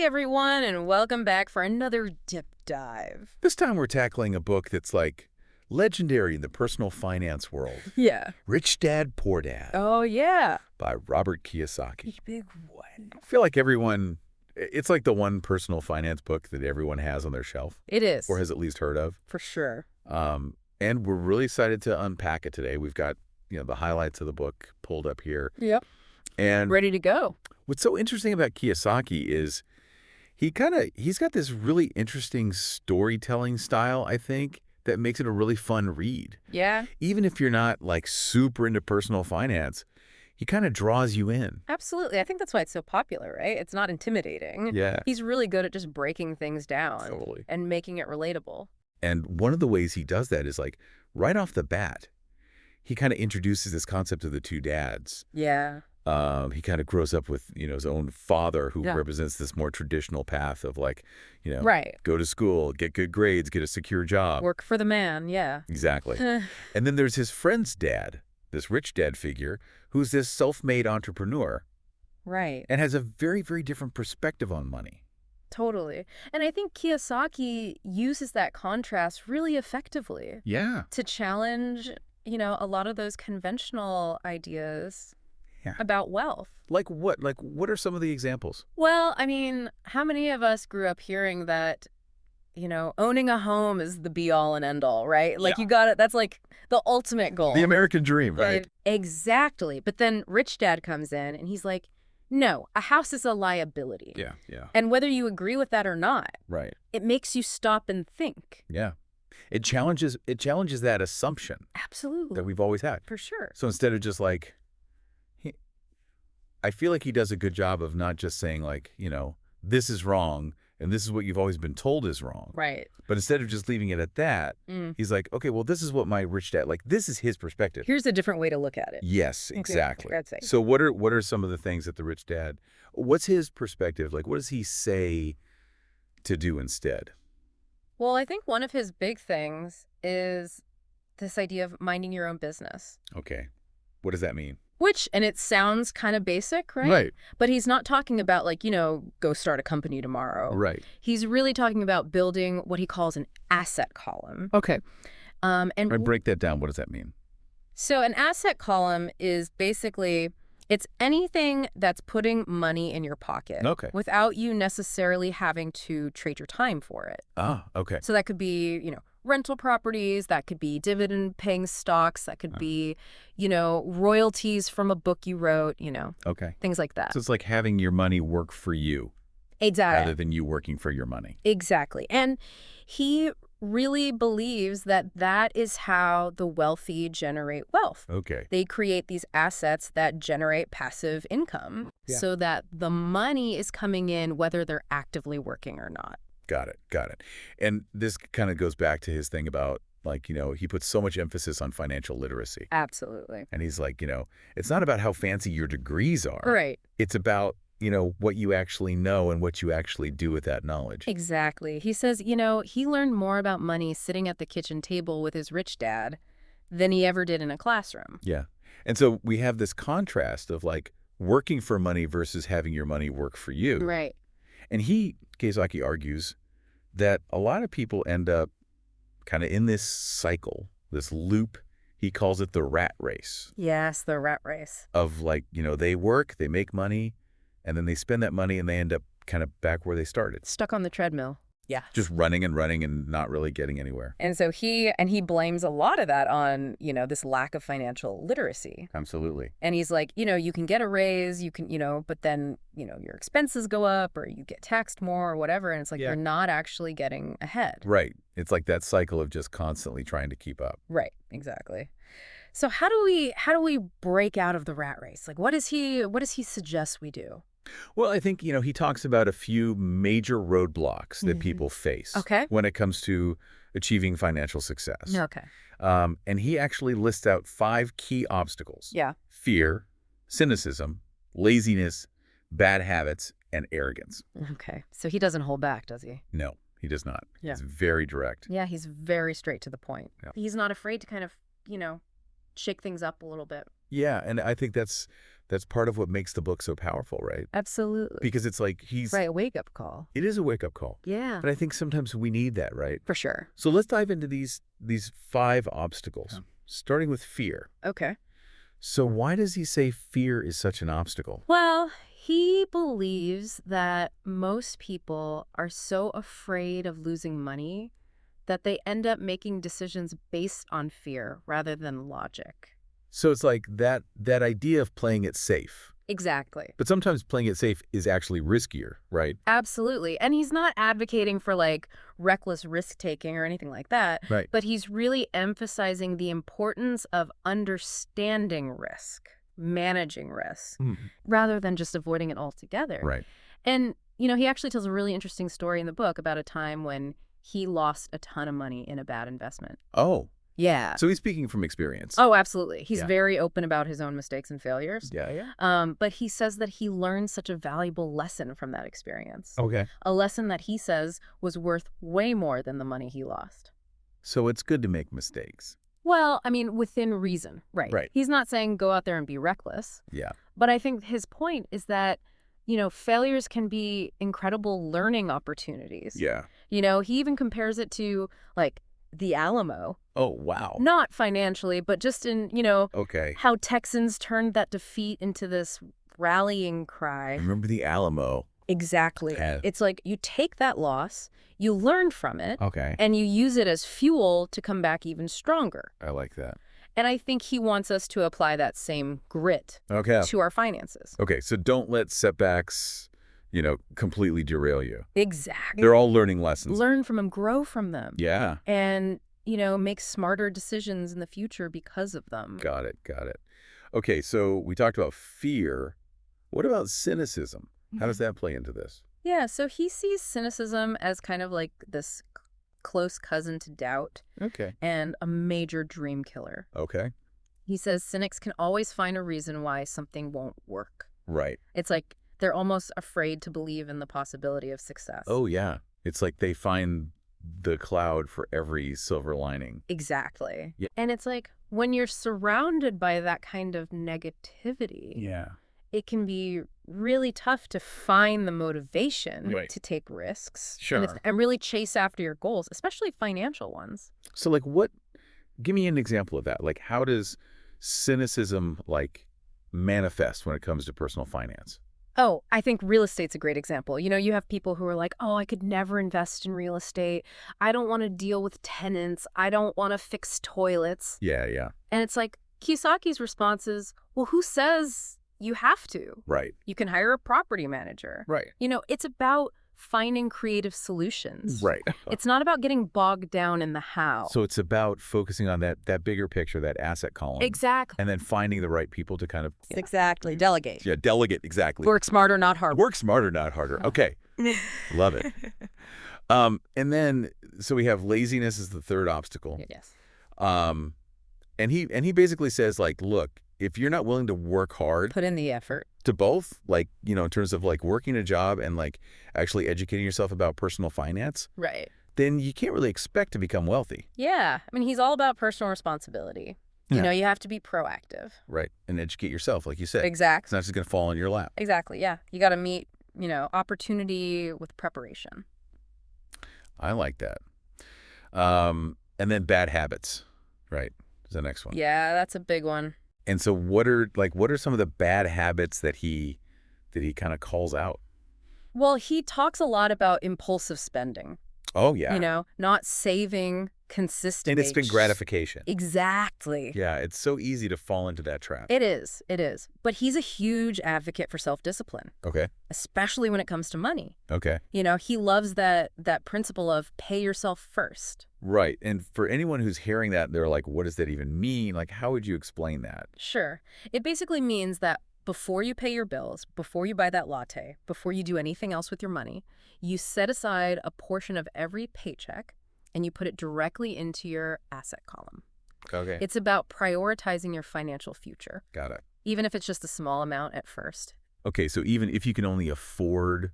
everyone, and welcome back for another dip dive. This time we're tackling a book that's like legendary in the personal finance world. Yeah. Rich Dad, Poor Dad Oh, yeah. by Robert Kiyosaki. Big one. I feel like it's like the one personal finance book that everyone has on their shelf It is. or has at least heard of. For sure. And we're really excited to unpack it today. We've got, the highlights of the book pulled up here. Yep. And Ready to go. what's so interesting about Kiyosaki is he's got this really interesting storytelling style, I think, that makes it a really fun read. Yeah. Even if you're not like super into personal finance, he kind of draws you in. Absolutely. I think that's why it's so popular, right? It's not intimidating. Yeah. He's really good at just breaking things down Totally. and making it relatable. And one of the ways he does that is like right off the bat, he kind of introduces this concept of the two dads. Yeah. He kind of grows up with, his own father who Yeah. represents this more traditional path of like, Right. go to school, get good grades, get a secure job. Work for the man. Yeah. Exactly. And then there's his friend's dad, this rich dad figure, who's this self-made entrepreneur Right. and has a very, very different perspective on money. Totally. And I think Kiyosaki uses that contrast really effectively Yeah. to challenge, a lot of those conventional ideas Yeah. about wealth. Like what? Like what are some of the examples? Well, I mean, how many of us grew up hearing that, owning a home is the be all and end all, right? Like Yeah. you got it. That's like the ultimate goal. The American dream, right? Exactly. But then Rich Dad comes in and he's like, no, a house is a liability. Yeah. And whether you agree with that or not, Right. it makes you stop and think. Yeah. It challenges that assumption Absolutely. that we've always had. For sure. So instead of just like, I feel like he does a good job of not just saying like, this is wrong and this is what you've always been told is wrong. Right. But instead of just leaving it at that, he's like, okay, well, this is what my rich dad, like, this is his perspective. Here's a different way to look at it. Yes, exactly. That's it. So what are some of the things that the rich dad, what's his perspective? Like, what does he say to do instead? Well, I think one of his big things is this idea of minding your own business. Okay. What does that mean? And it sounds kind of basic, right? Right. But he's not talking about like, go start a company tomorrow. Right. He's really talking about building what he calls an asset column. Okay. And I break that down. What does that mean? so an asset column is basically, it's anything that's putting money in your pocket. Okay. Without you necessarily having to trade your time for it. Ah, okay. So that could be, rental properties, that could be dividend-paying stocks, that could be, royalties from a book you wrote, Okay. things like that. So it's like having your money work for you Exactly. rather than you working for your money. Exactly. And he really believes that that is how the wealthy generate wealth. Okay. They create these assets that generate passive income so that the money is coming in whether they're actively working or not. Got it. And this kind of goes back to his thing about like, he puts so much emphasis on financial literacy. Absolutely. And he's like, it's not about how fancy your degrees are. Right. It's about, what you actually know and what you actually do with that knowledge. Exactly. He says, he learned more about money sitting at the kitchen table with his rich dad than he ever did in a classroom. Yeah. And so we have this contrast of like working for money versus having your money work for you. Right. And Kiyosaki argues that a lot of people end up kind of in this cycle, this loop. He calls it the rat race Yes, the rat race. of like, they work, they make money, and then they spend that money and they end up kind of back where they started. Stuck on the treadmill. Yeah. Just running and not really getting anywhere. And so he blames a lot of that on, this lack of financial literacy. Absolutely. And he's like, you can get a raise, you can, but then, your expenses go up or you get taxed more or whatever. And it's like, you're not actually getting ahead. Right. It's like that cycle of just constantly trying to keep up. Right. Exactly. So how do we break out of the rat race? Like, what does he suggest we do? Well, I think, he talks about a few major roadblocks that people face when it comes to achieving financial success. Okay. And he actually lists out 5 key obstacles. Yeah. Fear, cynicism, laziness, bad habits, and arrogance. Okay. So he doesn't hold back, does he? No, he does not. Yeah. He's very direct. Yeah, he's very straight to the point. Yeah. He's not afraid to kind of, shake things up a little bit. Yeah, and I think that's That's part of what makes the book so powerful, right? Absolutely. Because it's like Right, a wake-up call. It is a wake-up call. Yeah. But I think sometimes we need that, right? For sure. So let's dive into these 5 obstacles, starting with fear. Okay. So why does he say fear is such an obstacle? Well, he believes that most people are so afraid of losing money that they end up making decisions based on fear rather than logic. So it's like that idea of playing it safe. Exactly. But sometimes playing it safe is actually riskier, right? Absolutely. And he's not advocating for like reckless risk-taking or anything like that. Right. But he's really emphasizing the importance of understanding risk, managing risk, rather than just avoiding it altogether. Right. And, he actually tells a really interesting story in the book about a time when he lost a ton of money in a bad investment. Oh. Yeah. So he's speaking from experience. Oh, absolutely. He's Yeah. very open about his own mistakes and failures. Yeah. But he says that he learned such a valuable lesson from that experience. Okay. A lesson that he says was worth way more than the money he lost. So it's good to make mistakes. Well, I mean, within reason, right? Right. He's not saying go out there and be reckless. Yeah. But I think his point is that, failures can be incredible learning opportunities. Yeah. He even compares it to, like, the Alamo. Oh, wow. Not financially, but just in, Okay. how Texans turned that defeat into this rallying cry. Remember the Alamo. Exactly. Yeah. It's like you take that loss, you learn from it, Okay. and you use it as fuel to come back even stronger. I like that. And I think he wants us to apply that same grit Okay. to our finances. Okay, so don't let setbacks, completely derail you. Exactly. They're all learning lessons. Learn from them, grow from them. Yeah. And, make smarter decisions in the future because of them. Got it. Okay, so we talked about fear. What about cynicism? How does that play into this? Yeah, so he sees cynicism as kind of like this close cousin to doubt Okay. and a major dream killer. Okay. He says cynics can always find a reason why something won't work. Right. It's like they're almost afraid to believe in the possibility of success. Oh, yeah. It's like they find the cloud for every silver lining. Exactly. Yeah. And it's like when you're surrounded by that kind of negativity, Yeah. it can be really tough to find the motivation Right. to take risks Sure. and really chase after your goals, especially financial ones. So, give me an example of that. Like, how does cynicism, manifest when it comes to personal finance? Oh, I think real estate's a great example. You have people who are like, oh, I could never invest in real estate. I don't want to deal with tenants. I don't want to fix toilets. Yeah. And it's like, Kiyosaki's response is, well, who says you have to? Right. You can hire a property manager. Right. It's about finding creative solutions. Right. It's not about getting bogged down in the how. So it's about focusing on that bigger picture, that asset column. Exactly. And then finding the right people to kind of... Exactly. Delegate. Yeah, delegate, exactly. Work smarter, not harder. Work smarter, not harder. Okay. Love it. And then, so we have laziness as the third obstacle. Yes. And he basically says, look, if you're not willing to work hard Put in the effort. to both, in terms of working a job and actually educating yourself about personal finance, Right. then you can't really expect to become wealthy. Yeah. I mean, he's all about personal responsibility. Yeah. You have to be proactive. Right. And educate yourself, like you said. It's Exactly. not just going to fall in your lap. Exactly. Yeah. You got to meet, opportunity with preparation. I like that. And then bad habits, right, is the next one. Yeah, that's a big one. And so what are some of the bad habits that he kind of calls out? Well, he talks a lot about impulsive spending. Oh, yeah. Not saving consistently. And it's been gratification. Exactly. Yeah, it's so easy to fall into that trap. It is. It is. But he's a huge advocate for self-discipline, Okay. especially when it comes to money. Okay. He loves that principle of pay yourself first. Right. And for anyone who's hearing that, they're like, what does that even mean? How would you explain that? Sure. It basically means that before you pay your bills, before you buy that latte, before you do anything else with your money, you set aside a portion of every paycheck and you put it directly into your asset column. Okay. It's about prioritizing your financial future, Got it. even if it's just a small amount at first. Okay, so even if you can only afford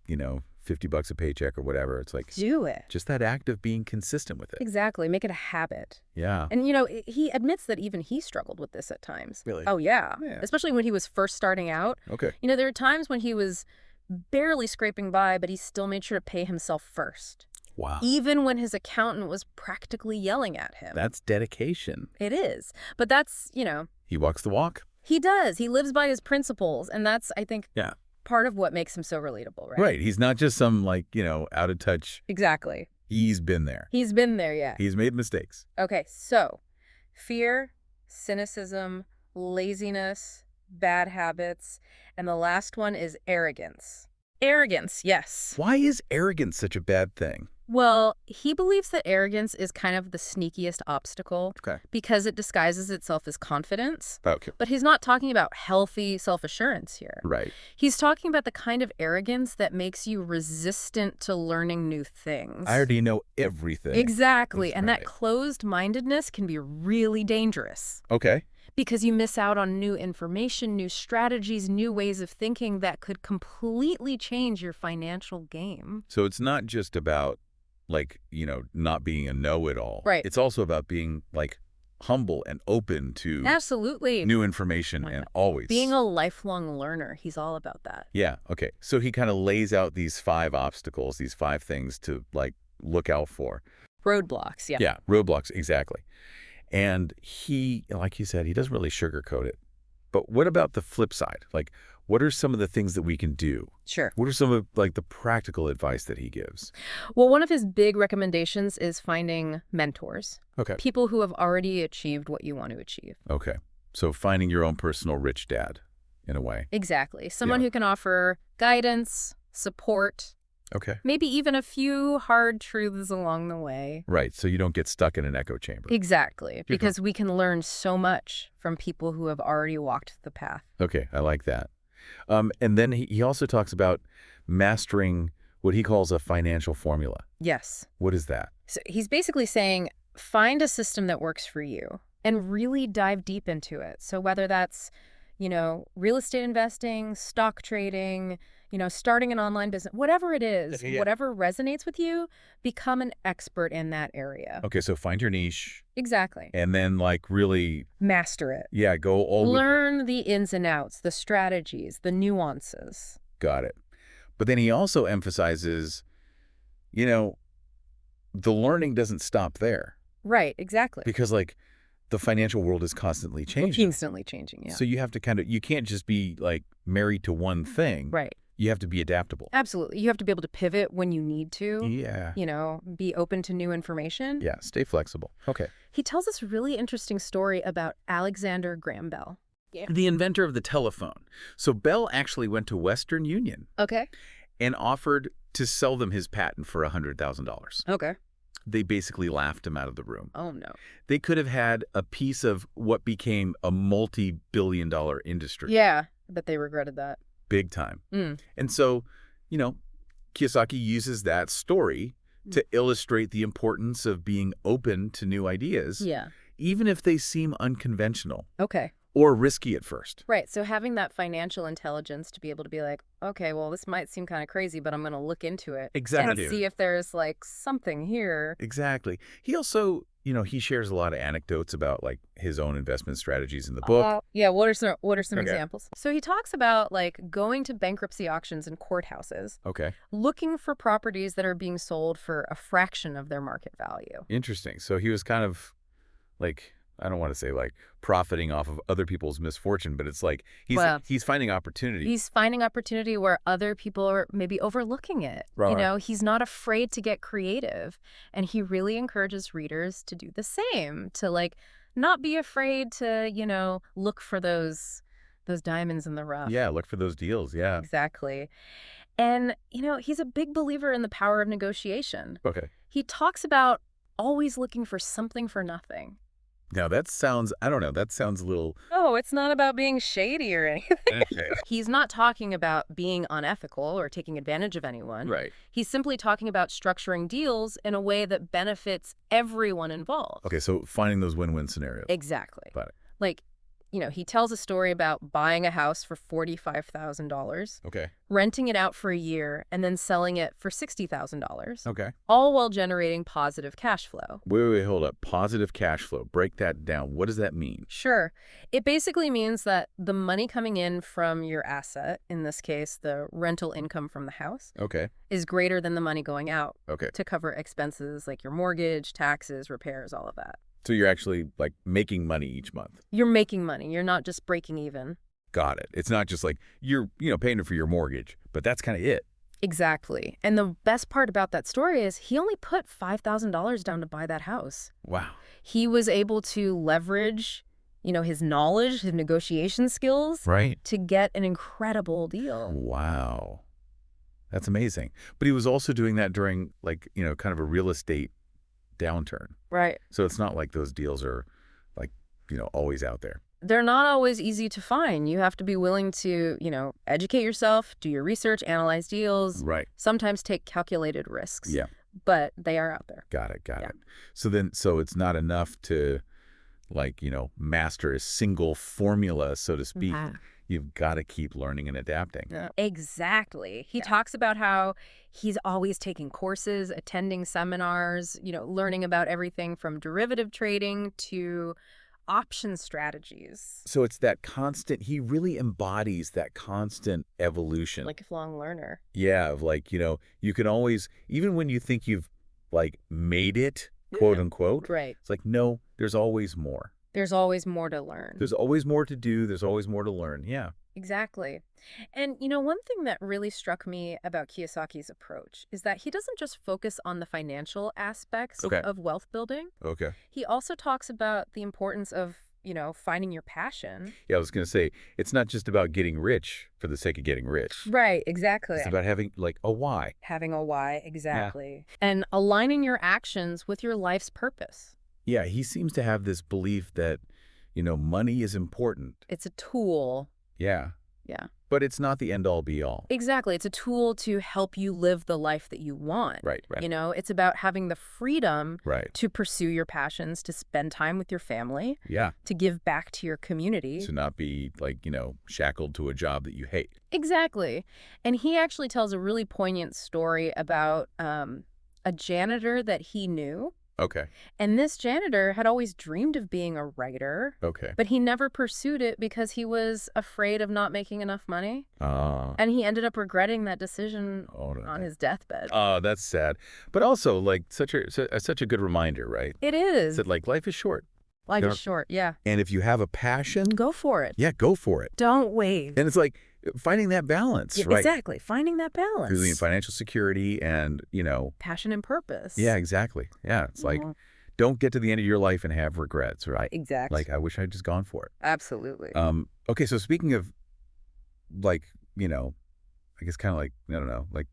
$50 a paycheck or whatever. It's like Do it. just that act of being consistent with it. Exactly. Make it a habit. Yeah. And, he admits that even he struggled with this at times. Really? Oh, yeah. Yeah. Especially when he was first starting out. Okay. There were times when he was barely scraping by, but he still made sure to pay himself first. Wow. Even when his accountant was practically yelling at him. That's dedication. It is. But that's, He walks the walk. he does. He lives by his principles. And that's, I think, Yeah. part of what makes him so relatable, right? Right. He's not just some out of touch. Exactly. He's been there. He's been there, yeah. He's made mistakes. Okay, so fear, cynicism, laziness, bad habits, and the last one is arrogance. Arrogance, yes. Why is arrogance such a bad thing? Well, he believes that arrogance is kind of the sneakiest obstacle Okay. because it disguises itself as confidence. Okay. But he's not talking about healthy self-assurance here. Right. He's talking about the kind of arrogance that makes you resistant to learning new things. I already know everything. Exactly. That's And right. that closed-mindedness can be really dangerous Okay. because you miss out on new information, new strategies, new ways of thinking that could completely change your financial game. So it's not just about not being a know-it-all. Right. It's also about being humble and open to Absolutely. new information and always Being a lifelong learner. He's all about that. Yeah. Okay. So he kind of lays out these 5 obstacles, these 5 things to look out for. Roadblocks, yeah. Yeah. Roadblocks. Exactly. And he, like you said, he doesn't really sugarcoat it. But what about the flip side? What are some of the things that we can do? Sure. What are some of the practical advice that he gives? Well, one of his big recommendations is finding mentors, Okay. people who have already achieved what you want to achieve. Okay. So finding your own personal rich dad, in a way. Exactly. Someone Yeah. who can offer guidance, support, Okay. maybe even a few hard truths along the way. Right. So you don't get stuck in an echo chamber. Exactly. Because we can learn so much from people who have already walked the path. Okay. I like that. And then he also talks about mastering what he calls a financial formula. Yes. What is that? So he's basically saying, find a system that works for you and really dive deep into it. So whether that's, real estate investing, stock trading, starting an online business, whatever it is, Yeah. whatever resonates with you, become an expert in that area. Okay. So find your niche Exactly. and then really, Master it. yeah, go all with it. Learn the ins and outs, the strategies, the nuances. Got it. But then he also emphasizes, the learning doesn't stop there Right, exactly. because the financial world is constantly changing. Constantly changing, yeah. So you have to you can't just be married to one thing. Right. You have to be adaptable. Absolutely. You have to be able to pivot when you need to. Yeah. Be open to new information. Yeah. Stay flexible. Okay. He tells this really interesting story about Alexander Graham Bell. The inventor of the telephone. So Bell actually went to Western Union Okay. and offered to sell them his patent for $100,000. Okay. They basically laughed him out of the room. Oh, no. They could have had a piece of what became a multi-billion-dollar industry. Yeah, but they regretted that. Big time. Mm. And so, Kiyosaki uses that story to illustrate the importance of being open to new ideas, Yeah. even if they seem unconventional Okay. or risky at first. Right. So having that financial intelligence to be able to be like, okay, well, this might seem kind of crazy, but I'm going to look into it. Exactly. And see if there's something here. Exactly. He also, he shares a lot of anecdotes about his own investment strategies in the book. Yeah. What are some Okay. examples? So he talks about going to bankruptcy auctions and courthouses, Okay. looking for properties that are being sold for a fraction of their market value. Interesting. So he was kind of I don't want to say profiting off of other people's misfortune, but it's he's finding opportunity. He's finding opportunity where other people are maybe overlooking it. Right. He's not afraid to get creative. And he really encourages readers to do the same, to not be afraid to, look for those diamonds in the rough. Yeah, look for those deals. Yeah. Exactly. And, he's a big believer in the power of negotiation. Okay. He talks about always looking for something for nothing. Now that sounds, I don't know, that sounds a little... Oh, it's not about being shady or anything. Okay. He's not talking about being unethical or taking advantage of anyone. Right. He's simply talking about structuring deals in a way that benefits everyone involved. Okay, so finding those win-win scenarios. Exactly. Got it. he tells a story about buying a house for $45,000, Okay. renting it out for a year, and then selling it for $60,000, Okay. all while generating positive cash flow. Wait, hold up. Positive cash flow. Break that down. What does that mean? Sure. It basically means that the money coming in from your asset, in this case, the rental income from the house, Okay. is greater than the money going out Okay. to cover expenses like your mortgage, taxes, repairs, all of that. So you're actually like making money each month. You're making money. You're not just breaking even. Got it. It's not just like you're, paying for your mortgage, but that's kind of it. Exactly. And the best part about that story is he only put $5,000 down to buy that house. Wow. He was able to leverage, his knowledge, his negotiation skills Right. to get an incredible deal. Wow. That's amazing. But he was also doing that during like, kind of a real estate downturn. Right. So it's not like those deals are like, always out there. They're not always easy to find. You have to be willing to, educate yourself, do your research, analyze deals, Right. sometimes take calculated risks. Yeah. But they are out there. Got it. Yeah. So it's not enough to like, master a single formula, so to speak. You've got to keep learning and adapting. Exactly. He talks about how he's always taking courses, attending seminars, learning about everything from derivative trading to option strategies. So it's that constant, he really embodies that constant evolution. Lifelong learner. Yeah, of like, you can always, even when you think you've like made it, quote unquote, Right. it's like, no, there's always more. There's always more to learn. There's always more to do. There's always more to learn. Yeah. Exactly. And, one thing that really struck me about Kiyosaki's approach is that he doesn't just focus on the financial aspects Okay. of wealth building. Okay. He also talks about the importance of, finding your passion. Yeah, I was going to say, it's not just about getting rich for the sake of getting rich. Right, exactly. It's about having like a why. Having a why, exactly. And aligning your actions with your life's purpose. Yeah, he seems to have this belief that, money is important. It's a tool. Yeah. Yeah. But it's not the end all be all. Exactly. It's a tool to help you live the life that you want. Right. It's about having the freedom Right. to pursue your passions, to spend time with your family, Yeah. to give back to your community. To not be like, shackled to a job that you hate. Exactly. And he actually tells a really poignant story about a janitor that he knew. Okay. And this janitor had always dreamed of being a writer, Okay. but he never pursued it because he was afraid of not making enough money. Oh, And he ended up regretting that decision no. on his deathbed. Oh, that's sad. But also like such a good reminder, right? It is. That like life is short. Life you is short, yeah. And if you have a passion, Go for it. yeah, go for it. Don't wait. And it's like finding that balance, right? Exactly. Finding that balance. Between financial security and, Passion and purpose. yeah, exactly. Yeah. It's like, Mhm. don't get to the end of your life and have regrets, right? Exactly. Like, I wish I'd just gone for it. Absolutely. Okay. So speaking of like, I guess kind of like, I don't know, like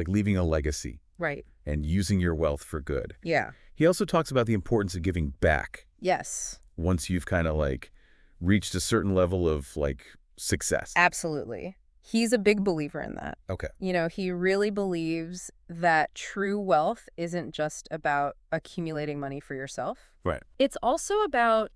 leaving a legacy Right. and using your wealth for good. Yeah. He also talks about the importance of giving back Yes. once you've kind of like reached a certain level of like success. Absolutely. He's a big believer in that. Okay. He really believes that true wealth isn't just about accumulating money for yourself. Right. It's also about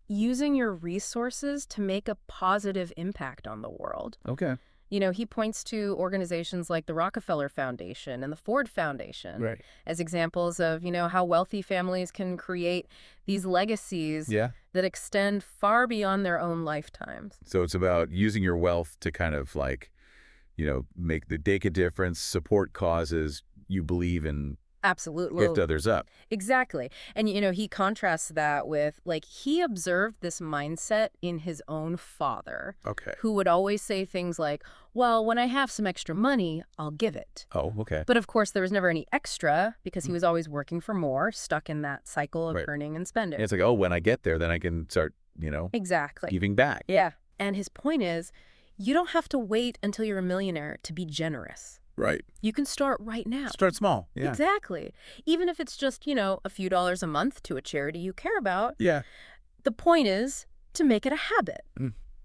using your resources to make a positive impact on the world. Okay. He points to organizations like the Rockefeller Foundation and the Ford Foundation Right. as examples of, how wealthy families can create these legacies Yeah. that extend far beyond their own lifetimes. So it's about using your wealth to kind of like, make a difference, support causes you believe in, Absolutely. lift others up. Exactly. And, he contrasts that with, he observed this mindset in his own father, Okay. who would always say things like, well, when I have some extra money, I'll give it. Oh, okay. But of course, there was never any extra because he was always working for more, stuck in that cycle of Right. earning and spending. And it's like, oh, when I get there, then I can start, Exactly. giving back. Yeah. And his point is, you don't have to wait until you're a millionaire to be generous. Right. You can start right now. Start small. Yeah. Exactly. Even if it's just, a few dollars a month to a charity you care about. Yeah. The point is to make it a habit.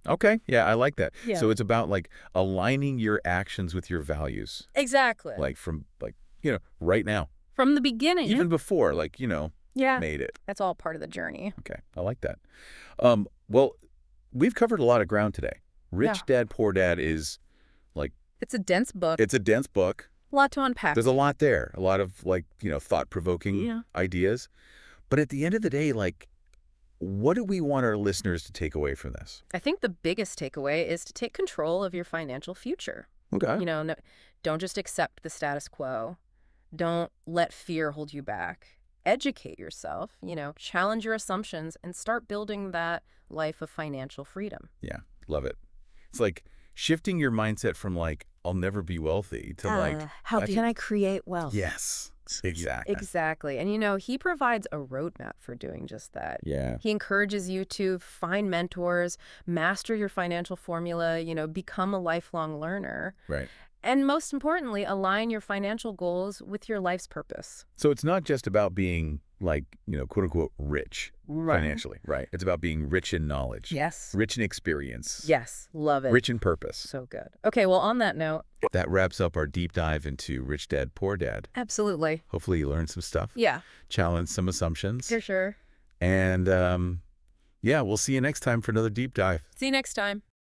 Okay. Yeah, I like that. Yeah. So it's about like aligning your actions with your values. Exactly. Like from like, right now. From the beginning. Even before, like, yeah. made it. That's all part of the journey. Okay. I like that. Well, we've covered a lot of ground today. Rich Yeah. Dad, Poor Dad is like, It's a dense book, it's a dense book. a lot to unpack. There's a lot there, a lot of like, thought-provoking Yeah. ideas. But at the end of the day, like, what do we want our listeners to take away from this? I think the biggest takeaway is to take control of your financial future. Okay. No, don't just accept the status quo. Don't let fear hold you back. Educate yourself, challenge your assumptions, and start building that life of financial freedom. Yeah, love it. It's like shifting your mindset from like, I'll never be wealthy to like, How can I create wealth? yes, exactly. Exactly. And he provides a roadmap for doing just that. Yeah. He encourages you to find mentors, master your financial formula, become a lifelong learner. Right. And most importantly, align your financial goals with your life's purpose. So it's not just about being like, quote unquote, rich financially, right? It's about being rich in knowledge. Yes. Rich in experience. Yes. Love it. Rich in purpose. So good. Okay, well, on that note. That wraps up our deep dive into Rich Dad, Poor Dad. Absolutely. Hopefully you learned some stuff. Yeah. Challenge some assumptions. For sure. And yeah, we'll see you next time for another deep dive. See you next time.